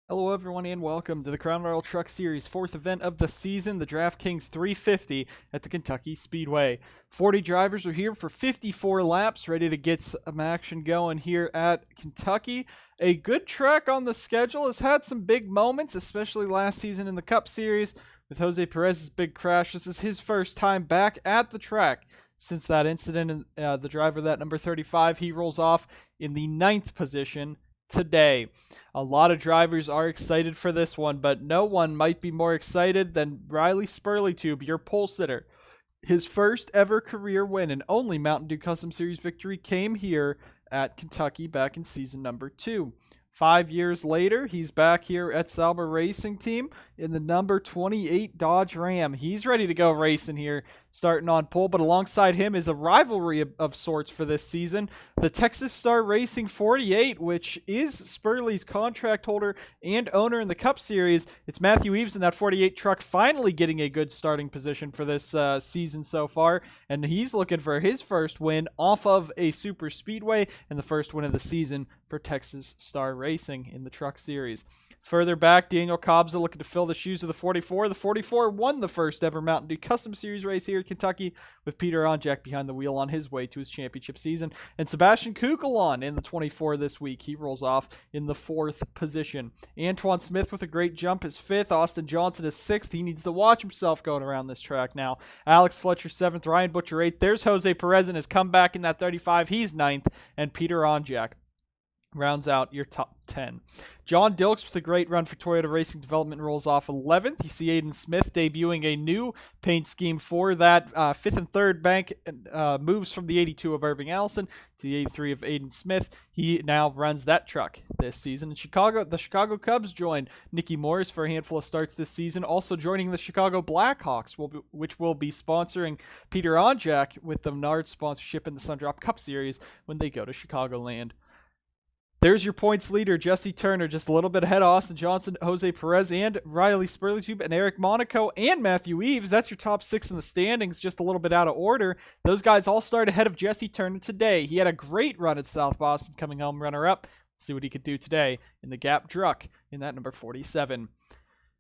Hello everyone and welcome to the Crown Royal Truck Series 4th event of the season, the DraftKings 350 at the Kentucky Speedway. 40 drivers are here for 54 laps, ready to get some action going here at Kentucky. A good track on the schedule, has had some big moments, especially last season in the Cup Series with Jose Perez's big crash. This is his first time back at the track since that incident. And the driver, that number 35, he rolls off in the 9th position today. A lot of drivers are excited for this one, but no one might be more excited than Riley Spurley, your pole sitter. His first ever career win and only Mountain Dew Custom Series victory came here at Kentucky back in season number 2. 5 years later, he's back here at Sauber Racing Team in the number 28 Dodge Ram. He's ready to go racing here, starting on pole, but alongside him is a rivalry of sorts for this season. The Texas Star Racing 48, which is Spurley's contract holder and owner in the Cup Series. It's Matthew Eves in that 48 truck finally getting a good starting position for this season so far, and he's looking for his first win off of a super speedway and the first win of the season for Texas Star Racing in the Truck Series. Further back, Daniel Kobza looking to fill the shoes of the 44. The 44 won the first ever Mountain Dew Custom Series race here at Kentucky with Peter Onjak behind the wheel on his way to his championship season. And Sebastian Kukulon in the 24 this week. He rolls off in the 4th position. Antoine Smith with a great jump is 5th. Austin Johnson is 6th. He needs to watch himself going around this track now. Alex Fletcher 7th. Ryan Butcher 8th. There's Jose Perez in his comeback in that 35. He's 9th. And Peter Onjak rounds out your top 10. John Dilks with a great run for Toyota Racing Development rolls off 11th. You see Aiden Smith debuting a new paint scheme for that 5th and 3rd bank, moves from the 82 of Irving Allison to the 83 of Aiden Smith. He now runs that truck this season. In Chicago, the Chicago Cubs joined Nicky Morris for a handful of starts this season, also joining the Chicago Blackhawks, which will be sponsoring Peter Onjak with the Menard sponsorship in the Sundrop Cup Series when they go to Chicagoland. There's your points leader, Jesse Turner, just a little bit ahead of Austin Johnson, Jose Perez, and Riley Spurley, and Eric Monaco, and Matthew Eves. That's your top 6 in the standings, just a little bit out of order. Those guys all start ahead of Jesse Turner today. He had a great run at South Boston, coming home runner-up. See what he could do today in the Gap Druck in that number 47.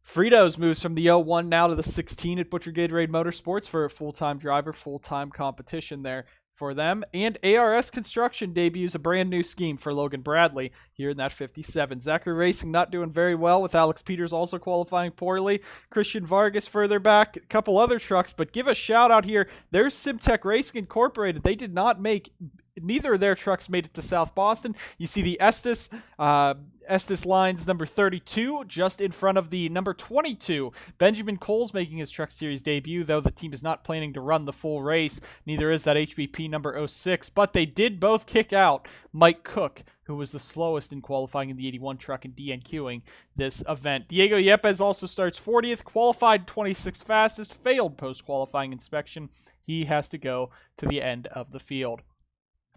Fritos moves from the 01 now to the 16 at Butcher Gatorade Motorsports for a full-time driver, full-time competition there for them. And ARS Construction debuts a brand new scheme for Logan Bradley here in that 57. Zachary Racing not doing very well, with Alex Peters also qualifying poorly. Christian Vargas further back, a couple other trucks, but give a shout out here. There's Simtech Racing Incorporated. They did not make, neither of their trucks made it to South Boston. You see the Estes lines number 32 just in front of the number 22. Benjamin Cole's making his Truck Series debut, though the team is not planning to run the full race. Neither is that HBP number 06, but they did both kick out Mike Cook, who was the slowest in qualifying in the 81 truck and DNQing this event. Diego Yepes also starts 40th, qualified 26th fastest, failed post-qualifying inspection. He has to go to the end of the field.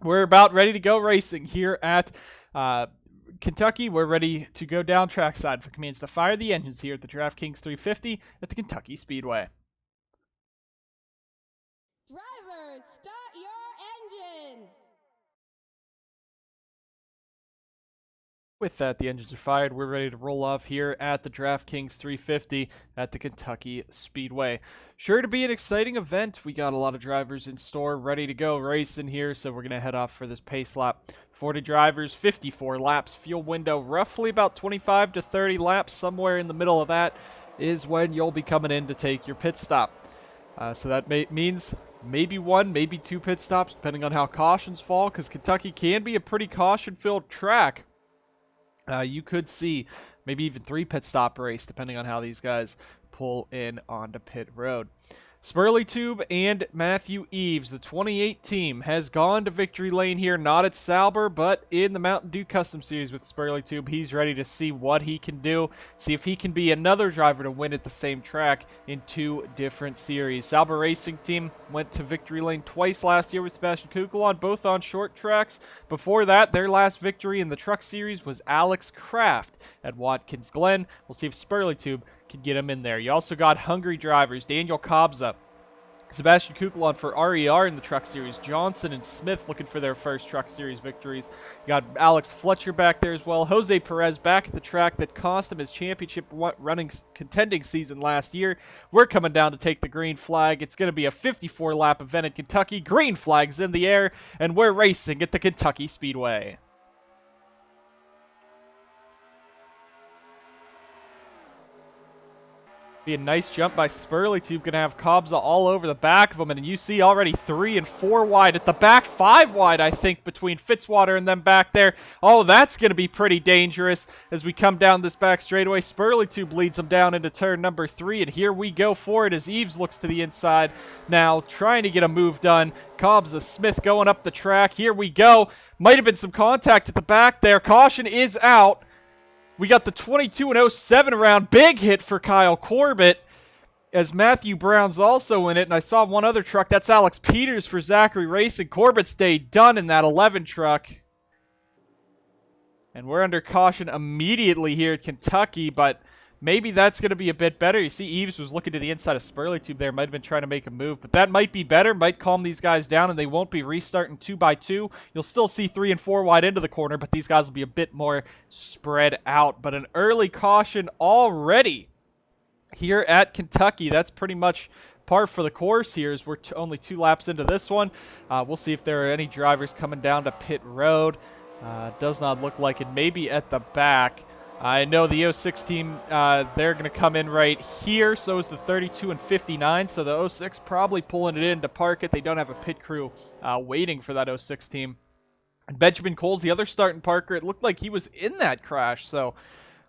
We're about ready to go racing here at Kentucky. We're ready to go down trackside for commands to fire the engines here at the DraftKings 350 at the Kentucky Speedway. Drivers, start your engines! With that, the engines are fired. We're ready to roll off here at the DraftKings 350 at the Kentucky Speedway. Sure to be an exciting event. We got a lot of drivers in store ready to go racing here, so we're going to head off for this pace lap. 40 drivers, 54 laps. Fuel window roughly about 25 to 30 laps. Somewhere in the middle of that is when you'll be coming in to take your pit stop. So that means maybe 1, maybe 2 pit stops, depending on how cautions fall, because Kentucky can be a pretty caution-filled track. You could see maybe even 3 pit stop race, depending on how these guys pull in onto pit road. Spurley Tube and Matthew Eves, the 28 team, has gone to victory lane here, not at Sauber, but in the Mountain Dew Custom Series with Spurley Tube. He's ready to see what he can do, see if he can be another driver to win at the same track in 2 different series. Sauber Racing Team went to victory lane twice last year with Sebastian Kukulon, both on short tracks. Before that, their last victory in the Truck Series was Alex Kraft at Watkins Glen. We'll see if Spurley Tube can get him in there. You also got hungry drivers. Daniel Kobza Sebastian Kukulon for RER in the Truck Series. Johnson and Smith looking for their first Truck Series victories. You got Alex Fletcher back there as well. Jose Perez back at the track that cost him his championship running contending season last year. We're coming down to take the green flag. It's going to be a 54-lap event in Kentucky. Green flag's in the air, and we're racing at the Kentucky Speedway. Be a nice jump by Spurley. Tube going to have Kobza all over the back of him, and you see already 3 and 4 wide at the back, 5 wide I think between Fitzwater and them back there. Oh, that's going to be pretty dangerous as we come down this back straightaway. Spurley Tube leads them down into turn number 3, and here we go for it as Eves looks to the inside now, trying to get a move done. Kobza, Smith going up the track. Here we go. Might have been some contact at the back there. Caution is out. We got the 22 and 07 round. Big hit for Kyle Corbett as Matthew Brown's also in it. And I saw one other truck. That's Alex Peters for Zachary Racing. Corbett's day done in that 11 truck. And we're under caution immediately here at Kentucky, but maybe that's going to be a bit better. You see Eves was looking to the inside of Spurley Tube there. Might have been trying to make a move, but that might be better. Might calm these guys down, and they won't be restarting 2x2. You'll still see 3 and 4 wide into the corner, but these guys will be a bit more spread out. But an early caution already here at Kentucky. That's pretty much par for the course here as we're only 2 laps into this one. We'll see if there are any drivers coming down to pit road. Does not look like it. Maybe at the back. I know the 06 team, they're going to come in right here. So is the 32 and 59. So the 06 probably pulling it in to park it. They don't have a pit crew waiting for that 06 team. And Benjamin Cole's the other starting parker. It looked like he was in that crash. So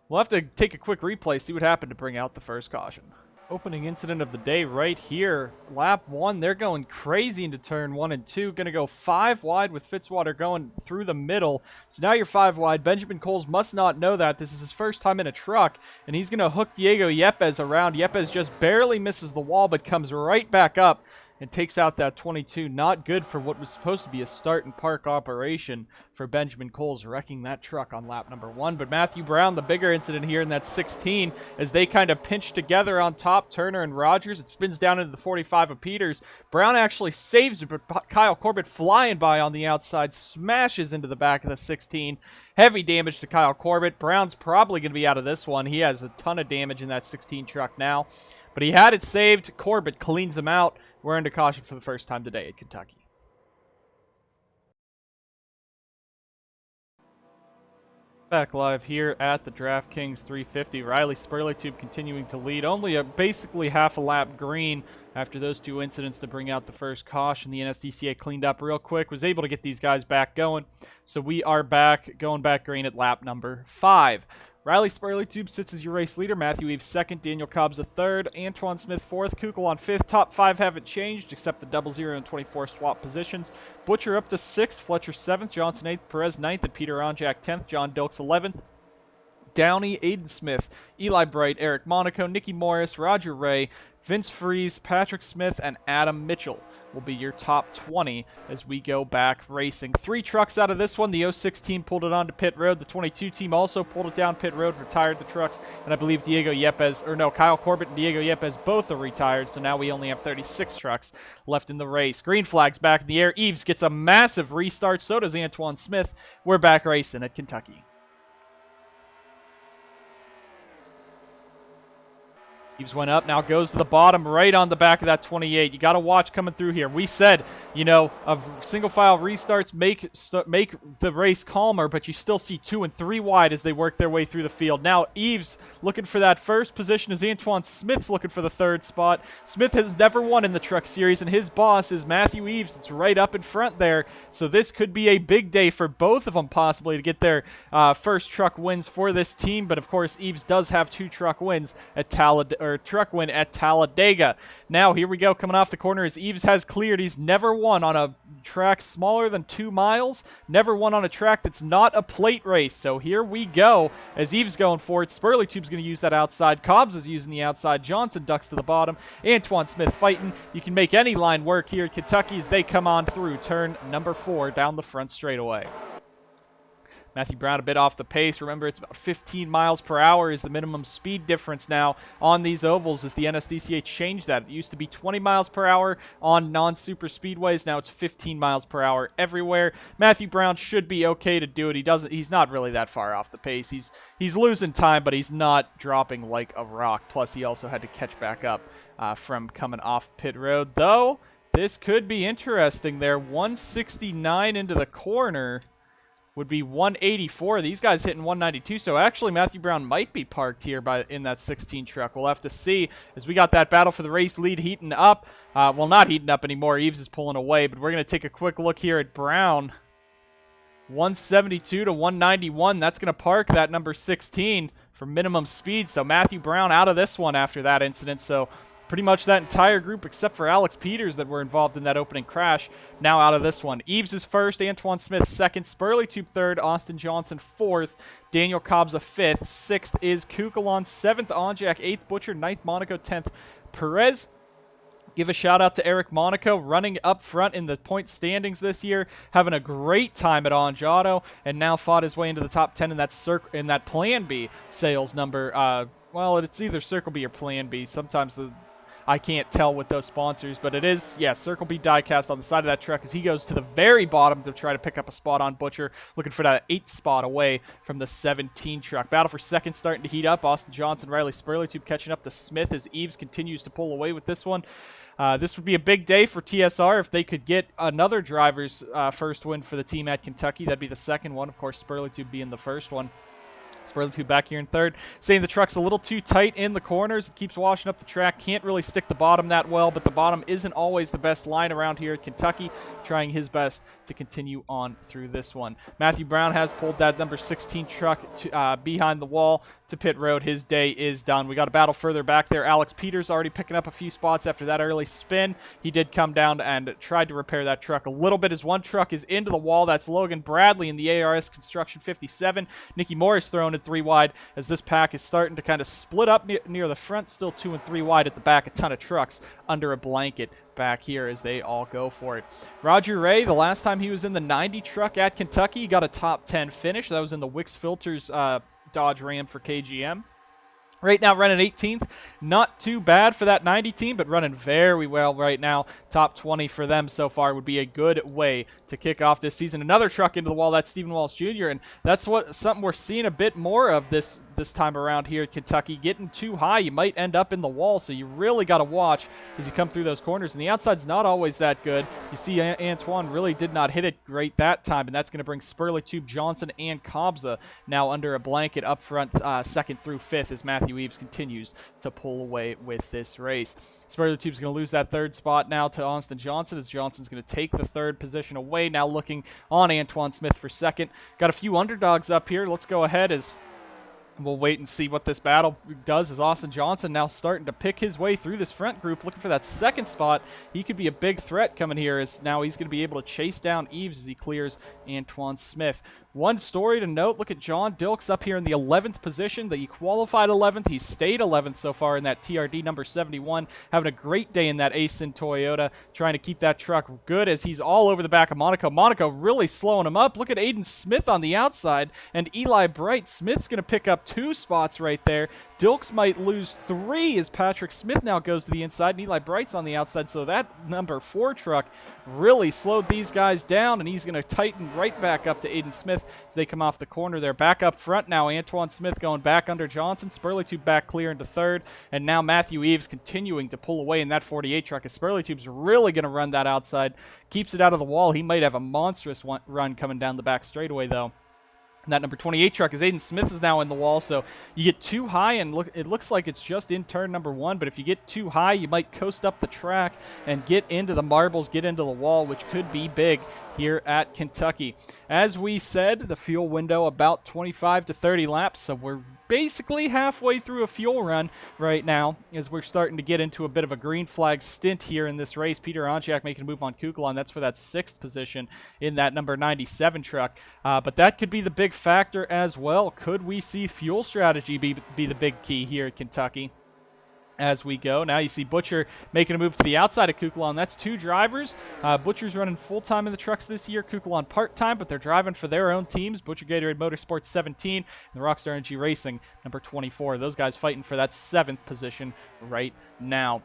we'll have to take a quick replay, see what happened to bring out the first caution. Opening incident of the day right here. Lap 1, they're going crazy into turn 1 and 2. Going to go 5 wide with Fitzwater going through the middle. So now you're 5 wide. Benjamin Coles must not know that. This is his first time in a truck, and he's going to hook Diego Yepes around. Yepes just barely misses the wall, but comes right back up and takes out that 22. Not good for what was supposed to be a start and park operation for Benjamin Coles, wrecking that truck on lap number 1. But Matthew Brown, the bigger incident here in that 16, as they kind of pinch together on top, Turner and Rogers. It spins down into the 45 of Peters. Brown actually saves it, but Kyle Corbett flying by on the outside, smashes into the back of the 16. Heavy damage to Kyle Corbett. Brown's probably going to be out of this one. He has a ton of damage in that 16 truck now. But he had it saved. Corbett cleans him out. We're under caution for the first time today at Kentucky. Back live here at the DraftKings 350. Riley Spurley Tube continuing to lead. Only basically half a lap green after those 2 incidents to bring out the first caution. The NSDCA cleaned up real quick. Was able to get these guys back going. So we are back, going back green at lap number 5. Riley Spurley Tube sits as your race leader. Matthew Eves second, Daniel Cobbs a third, Antoine Smith fourth, Kukul on fifth. Top 5 haven't changed except the 00 and 24 swap positions. Butcher up to 6th, Fletcher 7th, Johnson 8th, Perez 9th, and Peter Onjak 10th, John Dilks 11th. Downey, Aiden Smith, Eli Bright, Eric Monaco, Nicky Morris, Roger Ray, Vince Freeze, Patrick Smith, and Adam Mitchell will be your top 20 as we go back racing. 3 trucks out of this one. The 06 team pulled it onto pit road. The 22 team also pulled it down pit road, retired the trucks, and I believe Kyle Corbett and Diego Yepes both are retired, so now we only have 36 trucks left in the race. Green flag's back in the air. Eves gets a massive restart. So does Antoine Smith. We're back racing at Kentucky. Eves went up, now goes to the bottom, right on the back of that 28. You got to watch coming through here. We said, of single file restarts make the race calmer, but you still see 2 and 3 wide as they work their way through the field. Now Eves looking for that first position as Antoine Smith's looking for the 3rd spot. Smith has never won in the Truck Series, and his boss is Matthew Eves. It's right up in front there. So this could be a big day for both of them possibly to get their first truck wins for this team. But of course, Eves does have 2 truck wins at truck win at Talladega. Now here we go, coming off the corner as Eves has cleared. He's never won on a track smaller than 2 miles, never won on a track that's not a plate race. So here we go as Eves going for it. Spurley Tube's going to use that outside. Cobbs is using the outside. Johnson ducks to the bottom. Antoine Smith fighting. You can make any line work here at Kentucky as they come on through turn number 4 down the front straightaway. Matthew Brown a bit off the pace. Remember, it's about 15 miles per hour is the minimum speed difference now on these ovals as the NSDCA changed that. It used to be 20 miles per hour on non-super speedways. Now it's 15 miles per hour everywhere. Matthew Brown should be okay to do it. He's not really that far off the pace. He's losing time, but he's not dropping like a rock. Plus, he also had to catch back up from coming off pit road. Though, this could be interesting there. 169 into the corner would be 184. These guys hitting 192. So actually, Matthew Brown might be parked here in that 16 truck. We'll have to see as we got that battle for the race lead heating up. Well, not heating up anymore. Eves is pulling away, but we're going to take a quick look here at Brown. 172 to 191. That's going to park that number 16 for minimum speed. So Matthew Brown out of this one after that incident. So pretty much that entire group except for Alex Peters that were involved in that opening crash now out of this one. Eves is first, Antoine Smith second, Spurley Tube third, Austin Johnson fourth, Daniel Cobbs a fifth, sixth is Kukulon, seventh Onjak, eighth Butcher, ninth Monaco, 10th Perez. Give a shout out to Eric Monaco running up front in the point standings this year, having a great time at Onjado, and now fought his way into the top 10 in that Plan B sales number. Well, it's either Circle B or Plan B. Sometimes I can't tell with those sponsors, but it is, yeah, Circle B diecast on the side of that truck as he goes to the very bottom to try to pick up a spot on Butcher, looking for that 8th spot away from the 17 truck. Battle for second starting to heat up. Austin Johnson, Riley Spurley Tube catching up to Smith as Eves continues to pull away with this one. This would be a big day for TSR if they could get another driver's first win for the team at Kentucky. That'd be the second one. Of course, Spurley Tube being the first one. Spurley Tube back here in third, saying the truck's a little too tight in the corners. It keeps washing up the track. Can't really stick the bottom that well, but the bottom isn't always the best line around here at Kentucky. Trying his best to continue on through this one. Matthew Brown has pulled that number 16 truck behind the wall to pit road. His day is done. We got a battle further back there. Alex Peters already picking up a few spots after that early spin. He did come down and tried to repair that truck a little bit as one truck is into the wall. That's Logan Bradley in the ARS Construction 57. Nicky Morris throwing it 3 wide as this pack is starting to kind of split up near the front. Still 2 and 3 wide at the back. A ton of trucks under a blanket back here as they all go for it. Roger Ray, the last time he was in the 90 truck at Kentucky, got a top 10 finish. That was in the Wix Filters Dodge Ram for KGM. Right now running 18th. Not too bad for that 90 team, but running very well right now. Top 20 for them so far would be a good way to kick off this season. Another truck into the wall, that's Stephen Walsh Jr., and that's something we're seeing a bit more of this time around here at Kentucky. Getting too high, you might end up in the wall, so you really got to watch as you come through those corners. And the outside's not always that good. You see Antoine really did not hit it great that time, and that's going to bring Spurley Tube, Johnson, and Kobza now under a blanket up front, second through fifth as Matthew Eves continues to pull away with this race. Spurley Tube's going to lose that third spot now to Austin Johnson as Johnson's going to take the third position away. Now looking on Antoine Smith for second. Got a few underdogs up here. Let's go ahead as we'll wait and see what this battle does as Austin Johnson now starting to pick his way through this front group, looking for that second spot. He could be a big threat coming here as now he's going to be able to chase down Eves as he clears Antoine Smith. One story to note, look at John Dilks up here in the 11th position. He qualified 11th. He stayed 11th so far in that TRD number 71. Having a great day in that Aisin Toyota, trying to keep that truck good as he's all over the back of Monaco. Monaco really slowing him up. Look at Aiden Smith on the outside and Eli Bright. Smith's going to pick up 2 spots right there. Dilks might lose 3 as Patrick Smith now goes to the inside, and Eli Bright's on the outside. So that number 4 truck really slowed these guys down, and he's going to tighten right back up to Aiden Smith as they come off the corner there. Back up front now, Antoine Smith going back under Johnson. Spurley Tube back clear into third, and now Matthew Eves continuing to pull away in that 48 truck as Spurley Tube's really going to run that outside. Keeps it out of the wall. He might have a monstrous run coming down the back straightaway, though. And that number 28 truck is Aiden Smith is now in the wall, so you get too high, and it looks like it's just in turn number 1, but if you get too high, you might coast up the track and get into the marbles, get into the wall, which could be big here at Kentucky. As we said, the fuel window about 25 to 30 laps, so we're basically halfway through a fuel run right now as we're starting to get into a bit of a green flag stint here in this race. Peter Onjak making a move on Kukulon. That's for that 6th position in that number 97 truck. But that could be the big factor as well. Could we see fuel strategy be the big key here at Kentucky? as we go. Now you see Butcher making a move to the outside of Kukulon. That's 2 drivers. Butcher's running full-time in the trucks this year, Kukulon part-time, but they're driving for their own teams. Butcher Gatorade Motorsports 17 and the Rockstar Energy Racing number 24. Those guys fighting for that 7th position right now.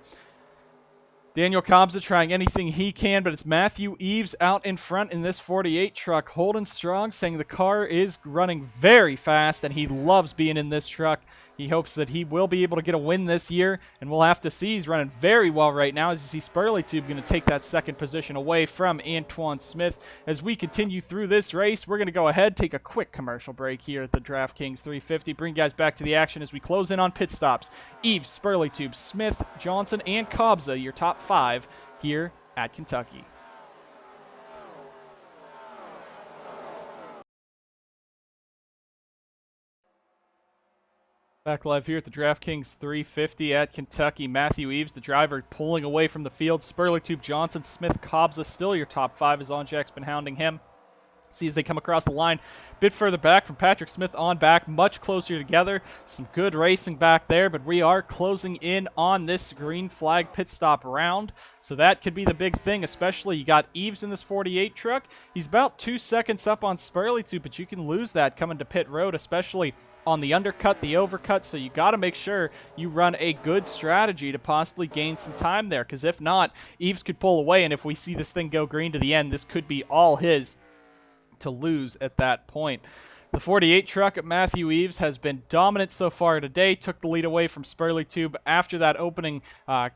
Daniel Kobza trying anything he can, but it's Matthew Eves out in front in this 48 truck, holding strong, saying the car is running very fast, and he loves being in this truck. He hopes that he will be able to get a win this year, and we'll have to see. He's running very well right now. As you see, Spurley Tube going to take that 2nd position away from Antoine Smith. As we continue through this race, we're going to go ahead, take a quick commercial break here at the DraftKings 350. Bring you guys back to the action as we close in on pit stops. Eves, Spurley Tube, Smith, Johnson, and Kobza, your top 5 here at Kentucky. Back live here at the DraftKings 350 at Kentucky. Matthew Eves, the driver, pulling away from the field. Spurley Tube, Johnson, Smith, Kobza, still your top 5 as Onjack's been hounding him. See as they come across the line, a bit further back from Patrick Smith on back, much closer together. Some good racing back there, but we are closing in on this green flag pit stop round. So that could be the big thing, especially you got Eves in this 48 truck. He's about 2 seconds up on Spurley Tube, but you can lose that coming to pit road, especially on the undercut, the overcut, so you got to make sure you run a good strategy to possibly gain some time there, because if not, Eves could pull away, and if we see this thing go green to the end, this could be all his to lose at that point. The 48 truck at Matthew Eves has been dominant so far today, took the lead away from Spurley Tube after that opening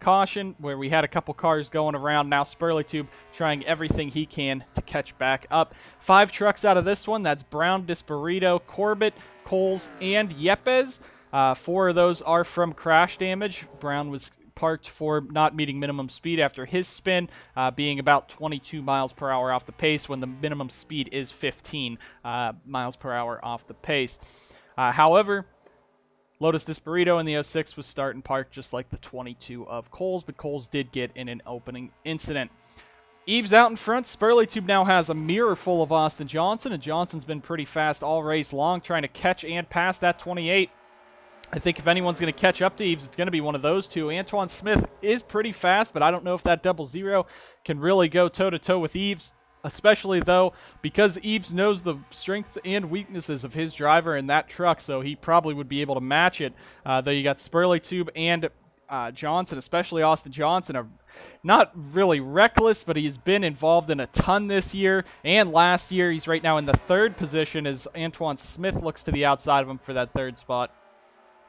caution where we had a couple cars going around. Now Spurley Tube trying everything he can to catch back up. 5 trucks out of this one. That's Brown, Disparito, Corbett, Coles, and Yepes. 4 of those are from crash damage. Brown was parked for not meeting minimum speed after his spin, being about 22 miles per hour off the pace when the minimum speed is 15 miles per hour off the pace. However, Lotus Disparito in the 06 was starting parked just like the 22 of Coles, but Coles did get in an opening incident. Eves out in front. Spurley Tube now has a mirror full of Austin Johnson, and Johnson's been pretty fast all race long, trying to catch and pass that 28. I think if anyone's going to catch up to Eves, it's going to be one of those two. Antoine Smith is pretty fast, but I don't know if that 00 can really go toe-to-toe with Eves, especially, though, because Eves knows the strengths and weaknesses of his driver in that truck, so he probably would be able to match it. Though you got Spurley Tube and Johnson, especially Austin Johnson, are not really reckless, but he's been involved in a ton this year and last year. He's right now in the 3rd position as Antoine Smith looks to the outside of him for that 3rd spot,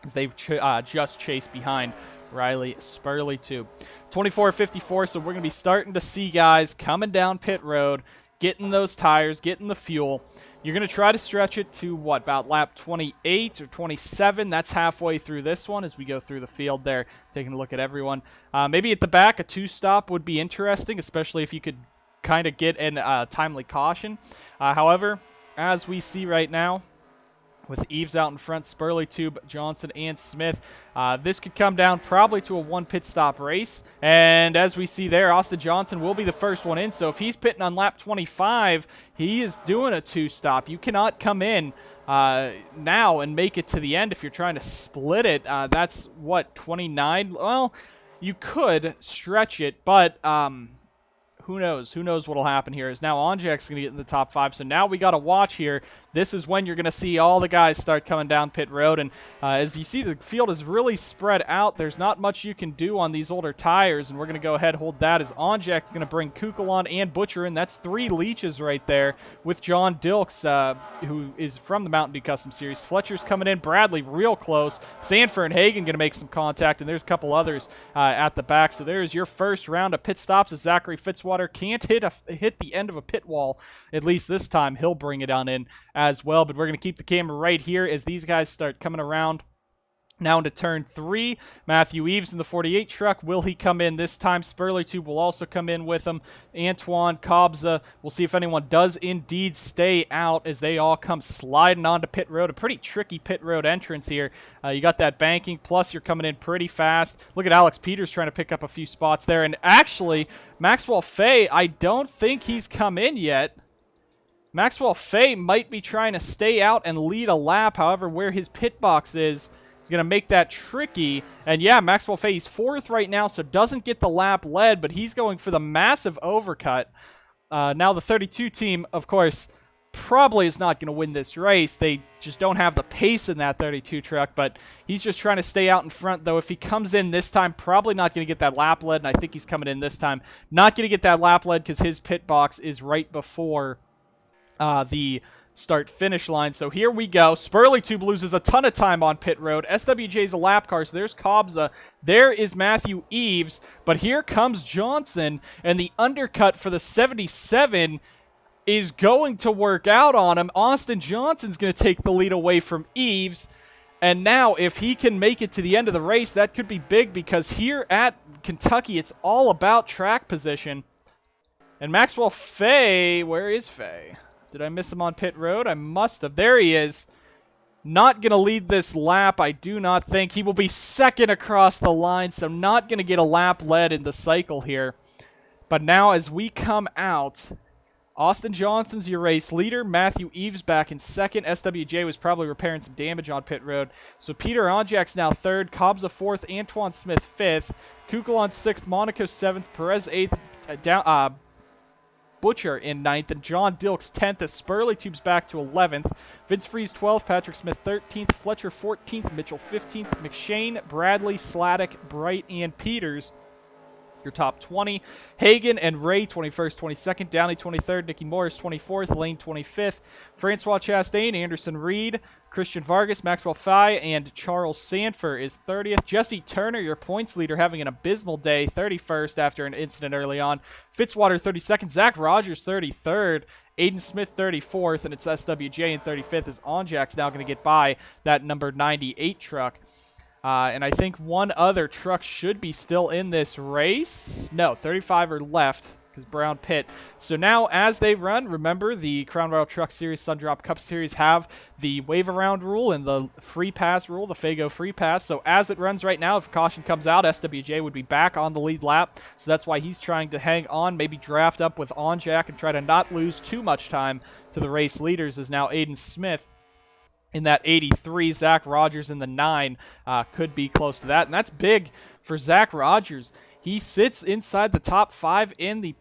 as they've just chased behind Riley Spurley Tube. 24:54, so we're going to be starting to see guys coming down pit road, getting those tires, getting the fuel. You're going to try to stretch it to, what, about lap 28 or 27. That's halfway through this one as we go through the field there, taking a look at everyone. Maybe at the back, a 2-stop would be interesting, especially if you could kind of get a timely caution. However, as we see right now, with Eves out in front, Spurley Tube, Johnson, and Smith, this could come down probably to a 1 pit stop race. And as we see there, Austin Johnson will be the first one in. So if he's pitting on lap 25, he is doing a 2-stop. You cannot come in now and make it to the end if you're trying to split it. That's, what, 29? Well, you could stretch it, but who knows? Who knows what will happen here? Is now Onjack's going to get in the top 5. So now we got to watch here. This is when you're going to see all the guys start coming down pit road. And as you see, the field is really spread out. There's not much you can do on these older tires. And we're going to go ahead and hold that as Onjack's going to bring Kukulon and Butcher in. That's 3 leeches right there with John Dilks, who is from the Mountain Dew Custom Series. Fletcher's coming in. Bradley real close. Sanford and Hagen going to make some contact. And there's a couple others at the back. So there's your first round of pit stops as Zachary Fitzwater can't hit the end of a pit wall. At least this time, he'll bring it on in as well. But we're going to keep the camera right here as these guys start coming around. Now into turn 3, Matthew Eves in the 48 truck. Will he come in this time? Spurley Tube will also come in with him. Antoine, Kobza. We'll see if anyone does indeed stay out as they all come sliding onto pit road. A pretty tricky pit road entrance here. You got that banking, plus you're coming in pretty fast. Look at Alex Peters trying to pick up a few spots there. And actually, Maxwell Fay, I don't think he's come in yet. Maxwell Fay might be trying to stay out and lead a lap. However, where his pit box is is going to make that tricky. And yeah, Maxwell Fay, he's 4th right now, so doesn't get the lap led, but he's going for the massive overcut. Now the 32 team, of course, probably is not going to win this race. They just don't have the pace in that 32 truck, but he's just trying to stay out in front, though. If he comes in this time, probably not going to get that lap led, and I think he's coming in this time. Not going to get that lap led because his pit box is right before the start-finish line. So here we go. Spurley Tube loses a ton of time on pit road. SWJ's a lap car, so there's Kobza. There is Matthew Eves, but here comes Johnson, and the undercut for the 77 is going to work out on him. Austin Johnson's going to take the lead away from Eves. And now, if he can make it to the end of the race, that could be big because here at Kentucky, it's all about track position. And Maxwell Fay, where is Fay? Did I miss him on pit road? I must have. There he is. Not going to lead this lap, I do not think. He will be 2nd across the line, so not going to get a lap led in the cycle here. But now, as we come out, Austin Johnson's your race leader. Matthew Eves back in 2nd. SWJ was probably repairing some damage on pit road. So Peter Onjak's now 3rd. Kobza 4th. Antoine Smith 5th. Kukulon 6th. Monaco 7th. Perez 8th. Butcher in 9th. And John Dilks 10th as Spurley Tube's back to 11th. Vince Freeze 12th. Patrick Smith 13th. Fletcher 14th. Mitchell 15th. McShane, Bradley, Sladek, Bright, and Peters your top 20. Hagen and Ray, 21st, 22nd. Downey, 23rd. Nicky Morris, 24th. Lane, 25th. Francois Chastain, Anderson Reed, Christian Vargas, Maxwell Fay, and Charles Sanford is 30th. Jesse Turner, your points leader, having an abysmal day, 31st after an incident early on. Fitzwater, 32nd. Zach Rogers, 33rd. Aiden Smith, 34th, and it's SWJ in 35th as Onjak's now going to get by that number 98 truck. And I think one other truck should be still in this race. No, 35 are left because Brown pit. So now as they run, remember the Crown Royal Truck Series, Sundrop Cup Series have the wave around rule and the free pass rule, the Fago free pass. So as it runs right now, if caution comes out, SWJ would be back on the lead lap. So that's why he's trying to hang on, maybe draft up with Onjak and try to not lose too much time to the race leaders is now Aiden Smith in that 83. Zach Rogers in the 9 could be close to that. And that's big for Zach Rogers. He sits inside the top 5 in the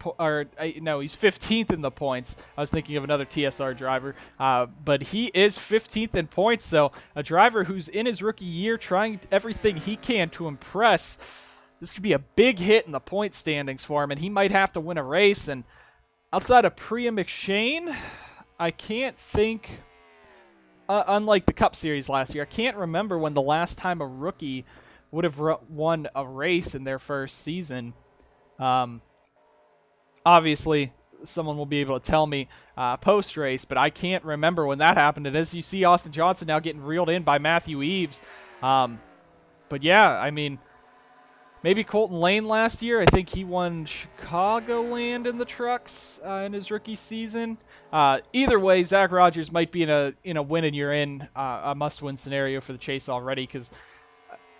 no, he's 15th in the points. I was thinking of another TSR driver. But he is 15th in points. So a driver who's in his rookie year trying everything he can to impress. This could be a big hit in the point standings for him. And he might have to win a race. And outside of Priya McShane, I can't think... unlike the Cup Series last year, I can't remember when the last time a rookie would have won a race in their first season. Obviously, someone will be able to tell me post-race, but I can't remember when that happened. And as you see, Austin Johnson now getting reeled in by Matthew Eves. But yeah, I mean, maybe Colton Lane last year. I think he won Chicagoland in the trucks in his rookie season. Either way, Zach Rogers might be in a win and you're in a must-win scenario for the chase already because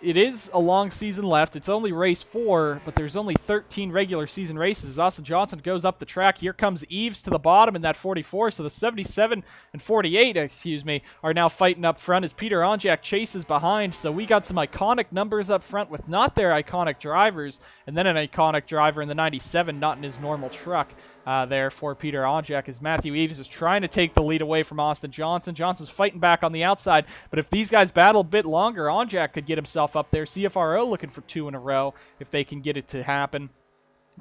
it is a long season left. It's only race 4, but there's only 13 regular season races. Austin Johnson goes up the track. Here comes Eves to the bottom in that 44. So the 77 and 48, are now fighting up front as Peter Onjak chases behind. So we got some iconic numbers up front with not their iconic drivers, and then an iconic driver in the 97, not in his normal truck. There for Peter Onjak as Matthew Eves is trying to take the lead away from Austin Johnson. Johnson's fighting back on the outside, but if these guys battle a bit longer, Onjak could get himself up there. CFRO looking for 2 in a row if they can get it to happen.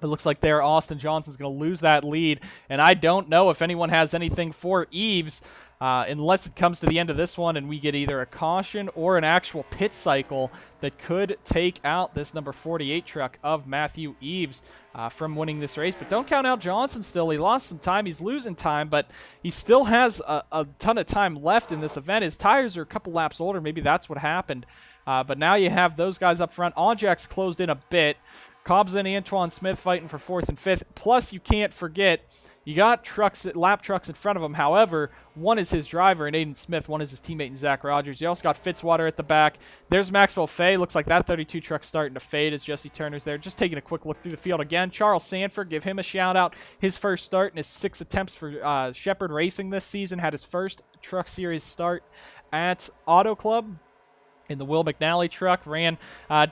It looks like there Austin Johnson's going to lose that lead, and I don't know if anyone has anything for Eves unless it comes to the end of this one and we get either a caution or an actual pit cycle that could take out this number 48 truck of Matthew Eves from winning this race. But don't count out Johnson still. He lost some time. He's losing time, but he still has a ton of time left in this event. His tires are a couple laps older. Maybe that's what happened. But now you have those guys up front. Onjak's closed in a bit. Kobza and Antoine Smith fighting for 4th and 5th. Plus, you can't forget, you got lap trucks in front of him. However, one is his driver in Aiden Smith. One is his teammate in Zach Rogers. You also got Fitzwater at the back. There's Maxwell Fay. Looks like that 32 truck's starting to fade as Jesse Turner's there. Just taking a quick look through the field again. Charles Sanford, give him a shout out. His first start in his 6 attempts for Shepherd Racing this season. Had his first Truck Series start at Auto Club. in the Will McNally truck. Ran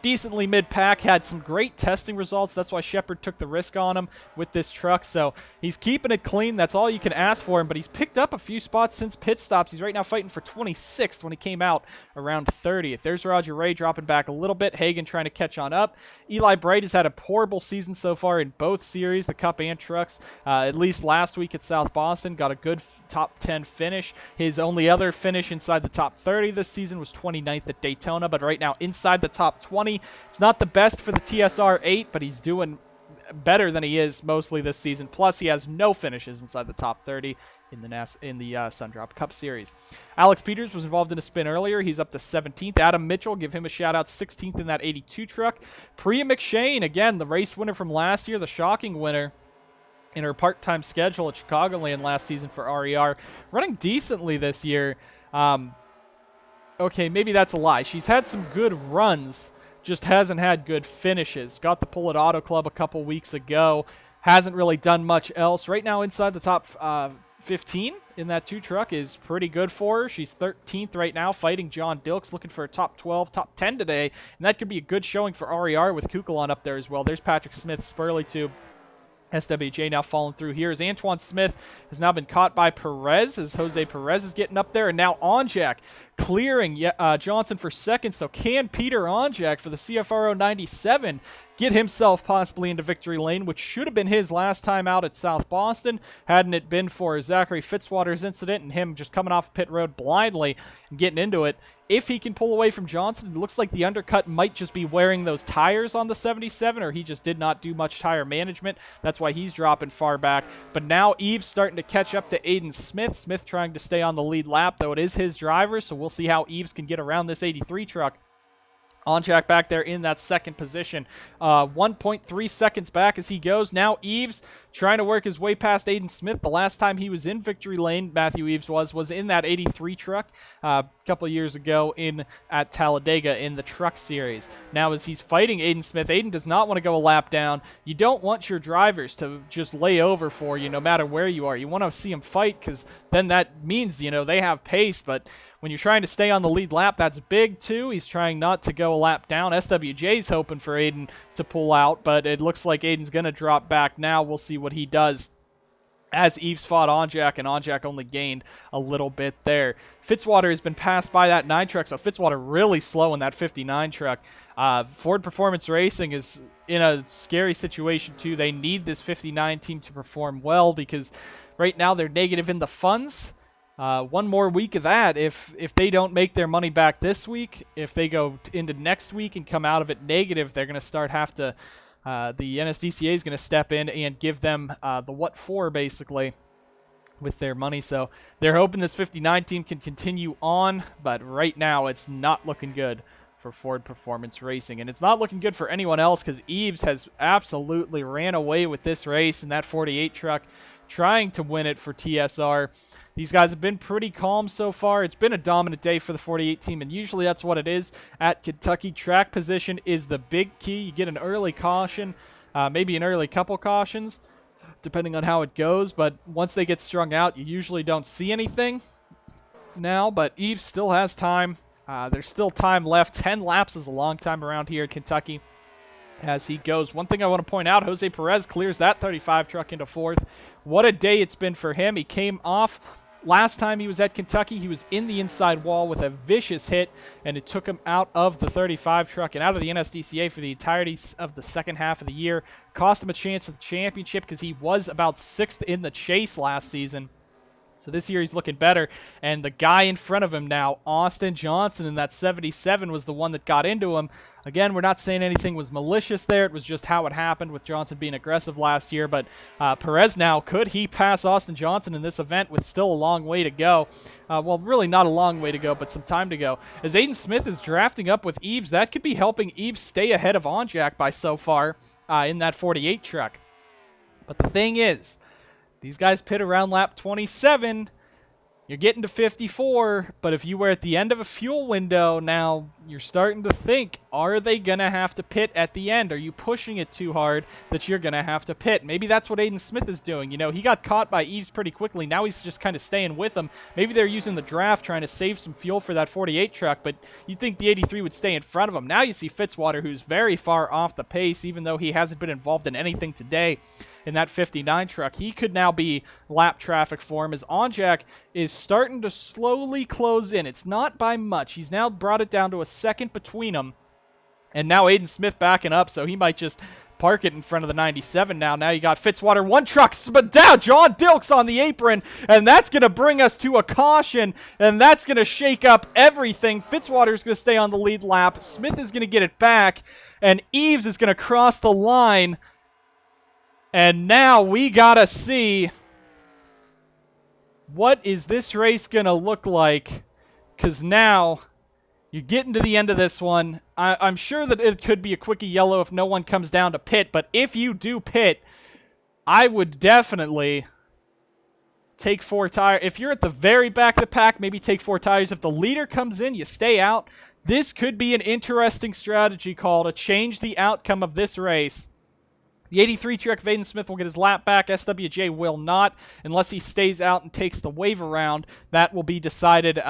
decently mid-pack, had some great testing results. That's why Shepard took the risk on him with this truck. So he's keeping it clean. That's all you can ask for him, but he's picked up a few spots since pit stops. He's right now fighting for 26th when he came out around 30th. There's Roger Ray dropping back a little bit. Hagan trying to catch on up. Eli Bright has had a horrible season so far in both series, the Cup and trucks. At least last week at South Boston, got a good top 10 finish. His only other finish inside the top 30 this season was 29th at Daytona, but right now inside the top 20. It's not the best for the TSR 8, but he's doing better than he is mostly this season. Plus, he has no finishes inside the top 30 in the Sundrop Cup Series. Alex Peters was involved in a spin earlier. He's up to 17th. Adam Mitchell, give him a shout-out, 16th in that 82 truck. Priya McShane, again, the race winner from last year, the shocking winner in her part-time schedule at Chicagoland last season for RER, running decently this year. Okay, maybe that's a lie. She's had some good runs, just hasn't had good finishes. Got the pull at Auto Club a couple weeks ago. Hasn't really done much else. Right now inside the top 15 in that 2 truck is pretty good for her. She's 13th right now, fighting John Dilks, looking for a top 12, top 10 today. And that could be a good showing for RER with Kukulon up there as well. There's Patrick Smith, Spurley too. SWJ now falling through here as Antoine Smith has now been caught by Perez as Jose Perez is getting up there, and now Onjak clearing Johnson for second. So can Peter Onjak for the CFRO 97 get himself possibly into victory lane, which should have been his last time out at South Boston, hadn't it been for Zachary Fitzwater's incident and him just coming off pit road blindly and getting into it. If he can pull away from Johnson, it looks like the undercut might just be wearing those tires on the 77, or he just did not do much tire management. That's why he's dropping far back. But now Eve's starting to catch up to Aiden Smith. Smith trying to stay on the lead lap, though it is his driver, so we'll see how Eves can get around this 83 truck. Onjak back there in that second position. 1.3 seconds back as he goes. Now Eves trying to work his way past Aiden Smith. The last time he was in victory lane, Matthew Eves was in that 83 truck a couple of years ago at Talladega in the truck series. Now as he's fighting Aiden Smith, Aiden does not want to go a lap down. You don't want your drivers to just lay over for you no matter where you are. You want to see them fight because then that means, they have pace, but when you're trying to stay on the lead lap, that's big too. He's trying not to go a lap down. SWJ's hoping for Aiden to pull out, but it looks like Aiden's going to drop back now. We'll see what he does as Eves fought Onjak, and Onjak only gained a little bit there. Fitzwater has been passed by that 9 truck, so Fitzwater really slow in that 59 truck. Ford Performance Racing is in a scary situation too. They need this 59 team to perform well because right now they're negative in the funds. One more week of that, if they don't make their money back this week, if they go into next week and come out of it negative, they're going to the NSDCA is going to step in and give them the what for, basically, with their money. So they're hoping this 59 team can continue on, but right now it's not looking good for Ford Performance Racing. And it's not looking good for anyone else because Eves has absolutely ran away with this race in that 48 truck, trying to win it for TSR. These guys have been pretty calm so far. It's been a dominant day for the 48 team, and usually that's what it is. At Kentucky, track position is the big key. You get an early caution, maybe an early couple cautions, depending on how it goes. But once they get strung out, you usually don't see anything now. But Eve still has time. There's still time left. 10 laps is a long time around here at Kentucky as he goes. One thing I want to point out, Jose Perez clears that 35 truck into 4th. What a day it's been for him. He came off. Last time he was at Kentucky, he was in the inside wall with a vicious hit, and it took him out of the 35 truck and out of the NSDCA for the entirety of the second half of the year. Cost him a chance at the championship because he was about 6th in the chase last season. So this year he's looking better, and the guy in front of him now, Austin Johnson, in that 77 was the one that got into him. Again, we're not saying anything was malicious there. It was just how it happened with Johnson being aggressive last year. But Perez now, could he pass Austin Johnson in this event with still a long way to go? Well, really not a long way to go, but some time to go. As Aiden Smith is drafting up with Eves, that could be helping Eves stay ahead of Onjak by so far in that 48 truck. But the thing is, these guys pit around lap 27. You're getting to 54, but if you were at the end of a fuel window now, you're starting to think, Are they going to have to pit at the end? Are you pushing it too hard that you're going to have to pit? Maybe that's what Aiden Smith is doing. You know, he got caught by Eves pretty quickly. Now he's just kind of staying with him. Maybe they're using the draft trying to save some fuel for that 48 truck, but you'd think the 83 would stay in front of him. Now you see Fitzwater, who's very far off the pace, even though he hasn't been involved in anything today in that 59 truck. He could now be lap traffic for him as Onjak is starting to slowly close in. It's not by much. He's now brought it down to a second between them. And now Aiden Smith backing up, so he might just park it in front of the 97 now. Now you got Fitzwater, one truck, but down, John Dilks on the apron, and that's going to bring us to a caution, and that's going to shake up everything. Fitzwater's going to stay on the lead lap. Smith is going to get it back, and Eves is going to cross the line. And now we got to see, what is this race going to look like? Because now you're getting to the end of this one. I'm sure that it could be a quickie yellow if no one comes down to pit, but if you do pit, I would definitely take 4 tires. If you're at the very back of the pack, maybe take 4 tires. If the leader comes in, you stay out. This could be an interesting strategy call to change the outcome of this race. The 83 truck of Aiden Smith will get his lap back. SWJ will not, unless he stays out and takes the wave around. That will be decided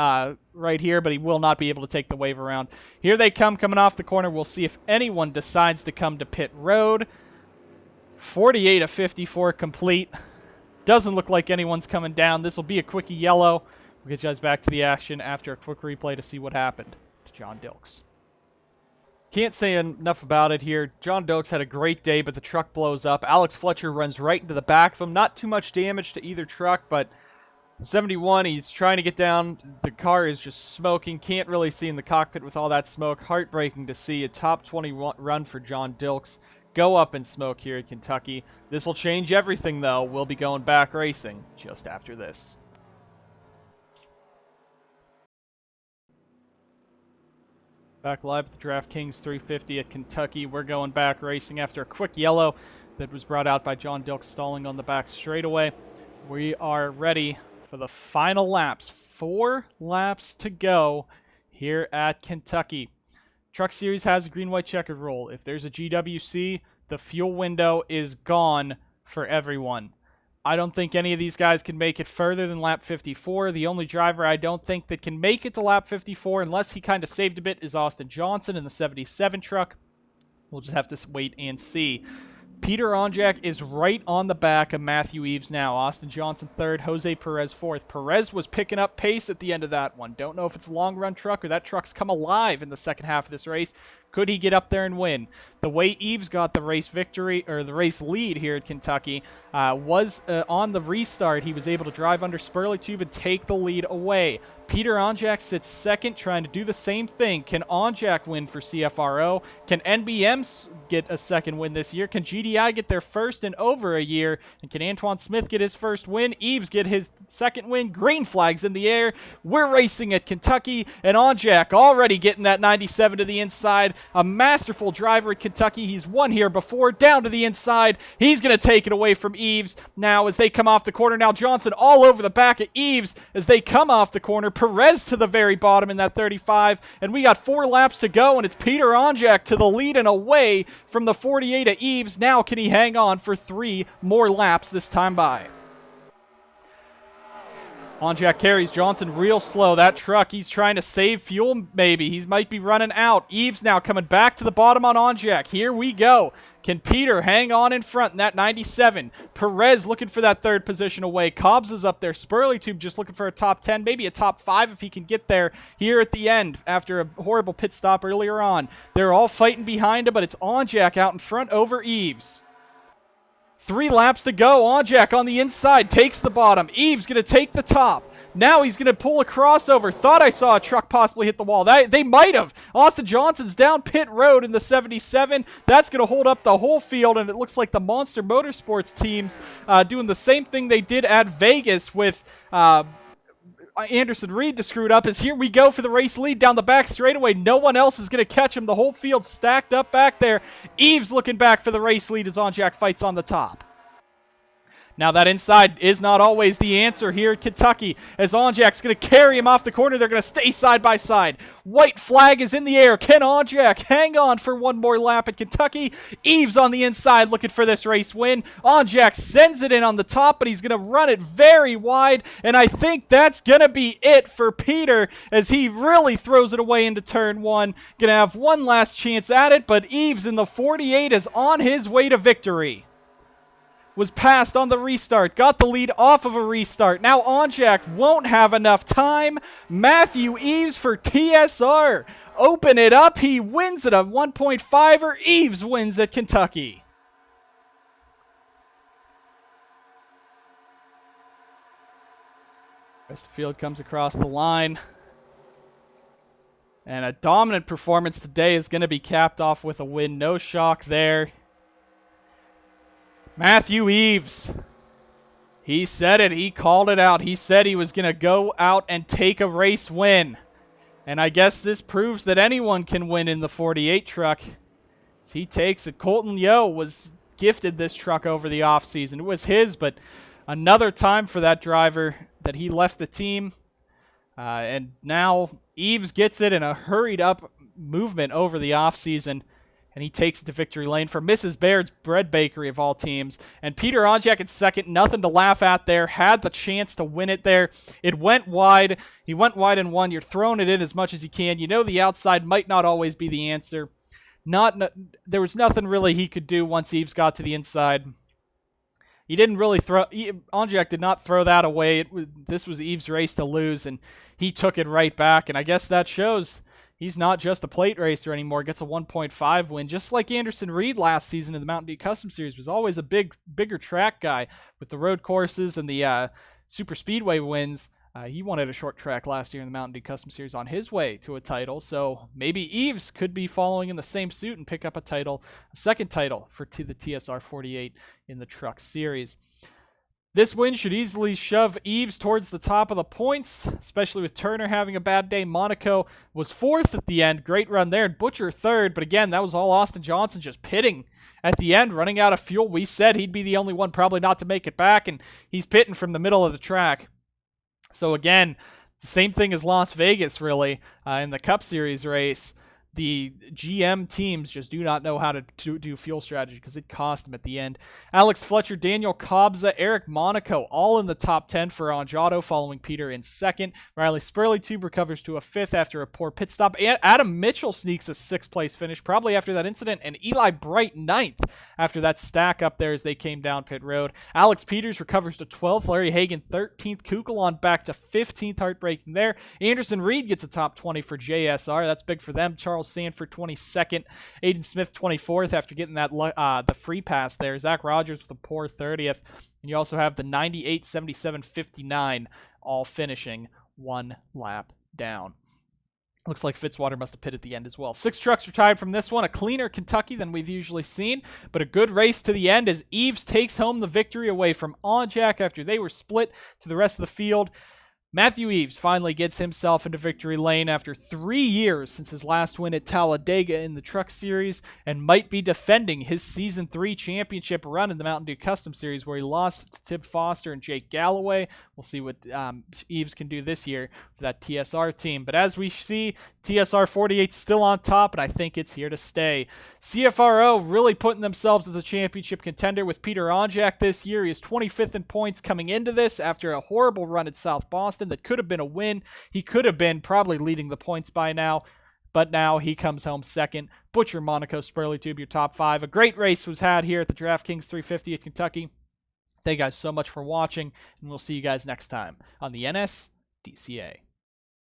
right here, but he will not be able to take the wave around. Here they come, coming off the corner. We'll see if anyone decides to come to pit road. 48 of 54 complete. Doesn't look like anyone's coming down. This will be a quickie yellow. We'll get you guys back to the action after a quick replay to see what happened to John Dilks. Can't say enough about it here. John Dilks had a great day, but the truck blows up. Alex Fletcher runs right into the back of him. Not too much damage to either truck, but 71, he's trying to get down. The car is just smoking. Can't really see in the cockpit with all that smoke. Heartbreaking to see a top 20 run for John Dilks go up in smoke here in Kentucky. This will change everything, though. We'll be going back racing just after this. Back live at the DraftKings 350 at Kentucky. We're going back racing after a quick yellow that was brought out by John Dilks stalling on the back straightaway. We are ready for the final laps. 4 laps to go here at Kentucky. Truck Series has a green-white checkered rule. If there's a GWC, the fuel window is gone for everyone. I don't think any of these guys can make it further than lap 54. The only driver I don't think that can make it to lap 54, unless he kind of saved a bit, is Austin Johnson in the 77 truck. We'll just have to wait and see. Peter Onjak is right on the back of Matthew Eves now. Austin Johnson third, Jose Perez fourth. Perez was picking up pace at the end of that one. Don't know if it's a long-run truck or that truck's come alive in the second half of this race. Could he get up there and win? The way Eves got the race victory, or the race lead here at Kentucky, was on the restart. He was able to drive under Spurley tube and take the lead away. Peter Onjak sits second, trying to do the same thing. Can Onjak win for CFRO? Can NBM get a second win this year? Can GDI get their first in over a year? And can Antoine Smith get his first win? Eves get his second win. Green flags in the air. We're racing at Kentucky, and Onjak already getting that 97 to the inside. A masterful driver at Kentucky. He's won here before. Down to the inside. He's going to take it away from Eves now as they come off the corner. Now Johnson all over the back of Eves as they come off the corner. Perez to the very bottom in that 35, and we got 4 laps to go, and it's Peter Onjak to the lead and away from the 48 of Eves. Now can he hang on for 3 more laps this time by? Onjak carries Johnson real slow. That truck, he's trying to save fuel maybe. He might be running out. Eves now coming back to the bottom on Onjak. Here we go. Can Peter hang on in front in that 97? Perez looking for that 3rd position away. Cobbs is up there. Spurley Tube just looking for a top 10, maybe a top 5 if he can get there here at the end after a horrible pit stop earlier on. They're all fighting behind him, but it's Onjak out in front over Eves. 3 laps to go. Onjak on the inside takes the bottom. Eves going to take the top. Now he's going to pull a crossover. Thought I saw a truck possibly hit the wall. They might have. Austin Johnson's down pit road in the 77. That's going to hold up the whole field, and it looks like the Monster Motorsports teams doing the same thing they did at Vegas with Anderson Reed to screw it up. As here we go for the race lead down the back straightaway. No one else is going to catch him. The whole field stacked up back there. Eves looking back for the race lead as Onjak fights on the top. Now that inside is not always the answer here at Kentucky, as Onjak's going to carry him off the corner. They're going to stay side by side. White flag is in the air. Can Onjak hang on for one more lap at Kentucky? Eves on the inside looking for this race win. Onjak sends it in on the top, but he's going to run it very wide, and I think that's going to be it for Peter as he really throws it away into turn one. Going to have one last chance at it, but Eves in the 48 is on his way to victory. Was passed on the restart, got the lead off of a restart. Now Onjak won't have enough time. Matthew Eves for TSR. Open it up. He wins at a 1.5er. Eves wins at Kentucky. Rest of the field comes across the line. And a dominant performance today is going to be capped off with a win. No shock there. Matthew Eves, he said it, he called it out. He said he was going to go out and take a race win. And I guess this proves that anyone can win in the 48 truck. As he takes it, Colton Yo was gifted this truck over the offseason. It was his, but another time for that driver that he left the team. And now Eves gets it in a hurried up movement over the offseason. And he takes it to victory lane for Mrs. Baird's Bread Bakery of all teams. And Peter Onjak in second, nothing to laugh at there. Had the chance to win it there. It went wide. He went wide and won. You're throwing it in as much as you can. You know the outside might not always be the answer. There was nothing really he could do once Eves got to the inside. He didn't really Onjak did not throw that away. This was Eves' race to lose, and he took it right back. And I guess that shows he's not just a plate racer anymore. Gets a 1.5 win, just like Anderson Reed last season in the Mountain Dew Custom Series. Was always a bigger track guy with the road courses and the super speedway wins. He won at a short track last year in the Mountain Dew Custom Series on his way to a title. So maybe Eves could be following in the same suit and pick up a second title for the TSR 48 in the Truck Series. This win should easily shove Eves towards the top of the points, especially with Turner having a bad day. Monaco was fourth at the end. Great run there. And Butcher third. But again, that was all Austin Johnson just pitting at the end, running out of fuel. We said he'd be the only one probably not to make it back, and he's pitting from the middle of the track. So again, the same thing as Las Vegas, really, in the Cup Series race. The GM teams just do not know how to do fuel strategy because it cost them at the end. Alex Fletcher, Daniel Kobza, Eric Monaco, all in the top 10 for Anjato, following Peter in second. Riley Spurley tube recovers to a fifth after a poor pit stop. Adam Mitchell sneaks a sixth place finish, probably after that incident, and Eli Bright ninth after that stack up there as they came down pit road. Alex Peters recovers to 12th. Larry Hagan 13th. Kukulon back to 15th, heartbreaking there. Anderson Reed gets a top 20 for JSR. That's big for them. Charles Sanford 22nd, Aiden Smith 24th after getting that the free pass there. Zach Rogers with a poor 30th, and you also have the 98, 77, 59 all finishing one lap down. Looks like Fitzwater must have pit at the end as well. 6 trucks are tied from this one. A cleaner Kentucky than we've usually seen, but a good race to the end as Eves takes home the victory away from Onjak after they were split to the rest of the field. Matthew Eves finally gets himself into victory lane after 3 years since his last win at Talladega in the Truck Series, and might be defending his Season 3 championship run in the Mountain Dew Custom Series, where he lost to Tib Foster and Jake Galloway. We'll see what Eves can do this year for that TSR team. But as we see, TSR 48 still on top, and I think it's here to stay. CFRO really putting themselves as a championship contender with Peter Onjak this year. He is 25th in points coming into this after a horrible run at South Boston. That could have been a win. He could have been probably leading the points by now, but now he comes home second. Butcher, Monaco, Spurley Tube, your top 5. A great race was had here at the DraftKings 350 at Kentucky. Thank you guys so much for watching, and we'll see you guys next time on the NSDCA.